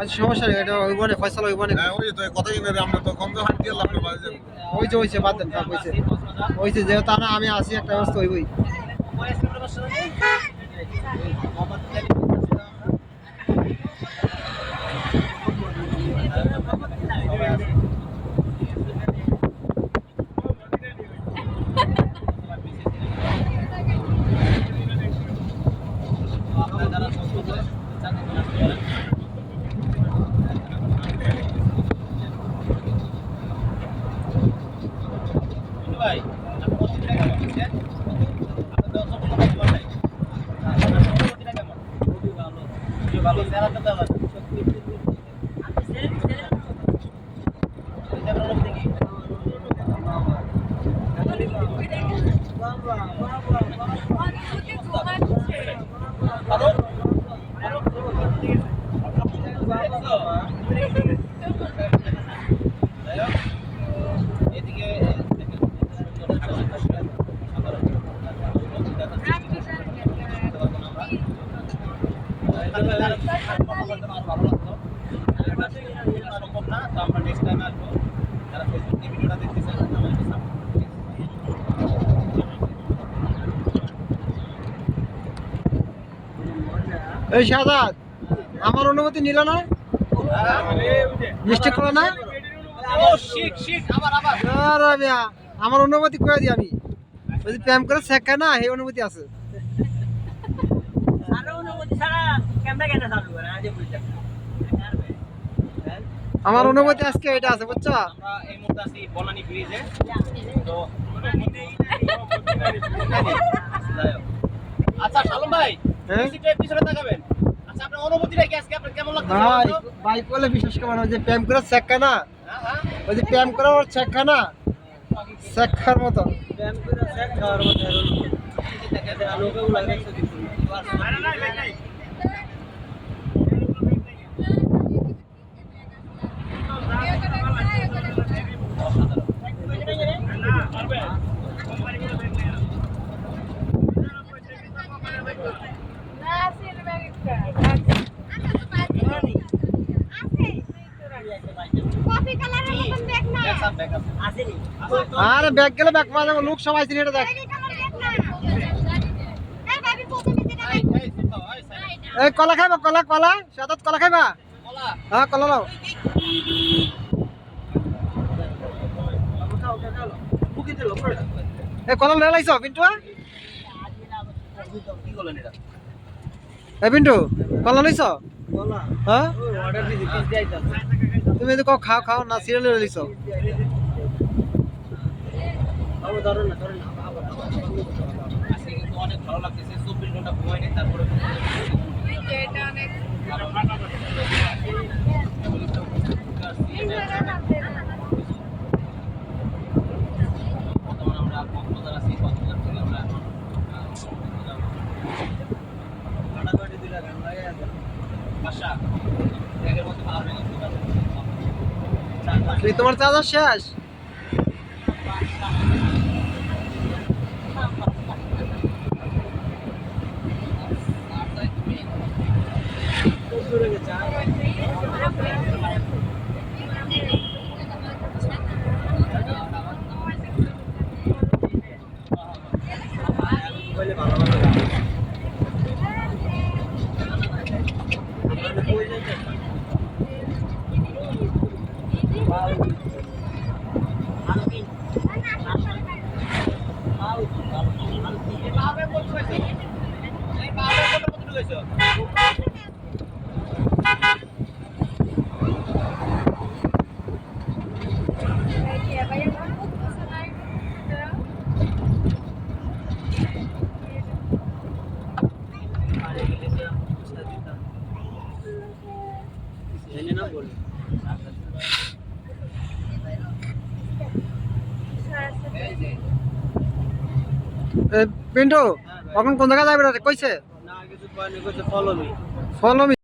আচ্ছা সমস্যা নেই, এটা হইব না, ফয়সালা হইব না। হ্যাঁ ওই তো কথা কিনে আমরা তো কম হাঁটি গেলাম না বাজে। হইছে বাদ দেন, থাক হইছে যেহেতু আমি আসি একটা ব্যবস্থা হইবই। এই শাহাদাত, আমার অনুমতি নিল না, মিস্টেক করো না। আমার অনুমতি করে দিই আমি, যদি প্রেম করে শেখা না এই অনুমতি আছে। আমার অনুমতি আজকে এটা আছে, বুঝছো? আমরা এই মুহূর্তে আছি বনানী ব্রিজে। তো আচ্ছা শালম ভাই, পিছনে তাকাবেন। আচ্ছা আপনার অনুভূতিটা কি আজকে আপনার কেমন লাগছে? ভাই বাইক বলে বিশেষ করে ওই যে প্রেম করে শেখা না, ওই যে প্রেম করে ওর শেখা না, শেখার মতো প্রেম করে শেখার মতো। আরে ব্যাগ গেলে ব্যাগ পাওয়া যাবে, লোক সবাই চিনি, এটা দেখ। এই কলা খাইবা, কলা কলা সাদাত কলা খাইবা? হ্যাঁ কলা লাও। এই কলা লে লাইছো পিন্টু? এই পিন্টু কলা লইছো? হ্যাঁ তুমি যদি খাও খাও না, সিরিয়াল লইছো? অনেক ভালো লাগতেছে, 24 ঘন্টা ঘুমাই নেই, তারপরে আমরা কক্সবাজার আছি, কক্সবাজার থেকে আমরা বাসা ব্যাগের মধ্যে ভালো তোমার চার্জার শেষ? পিন্টু এখন কোন জায়গায় যাবে কইছে? না কিছু কয়নি, কইছে ফলো মি। Follow me.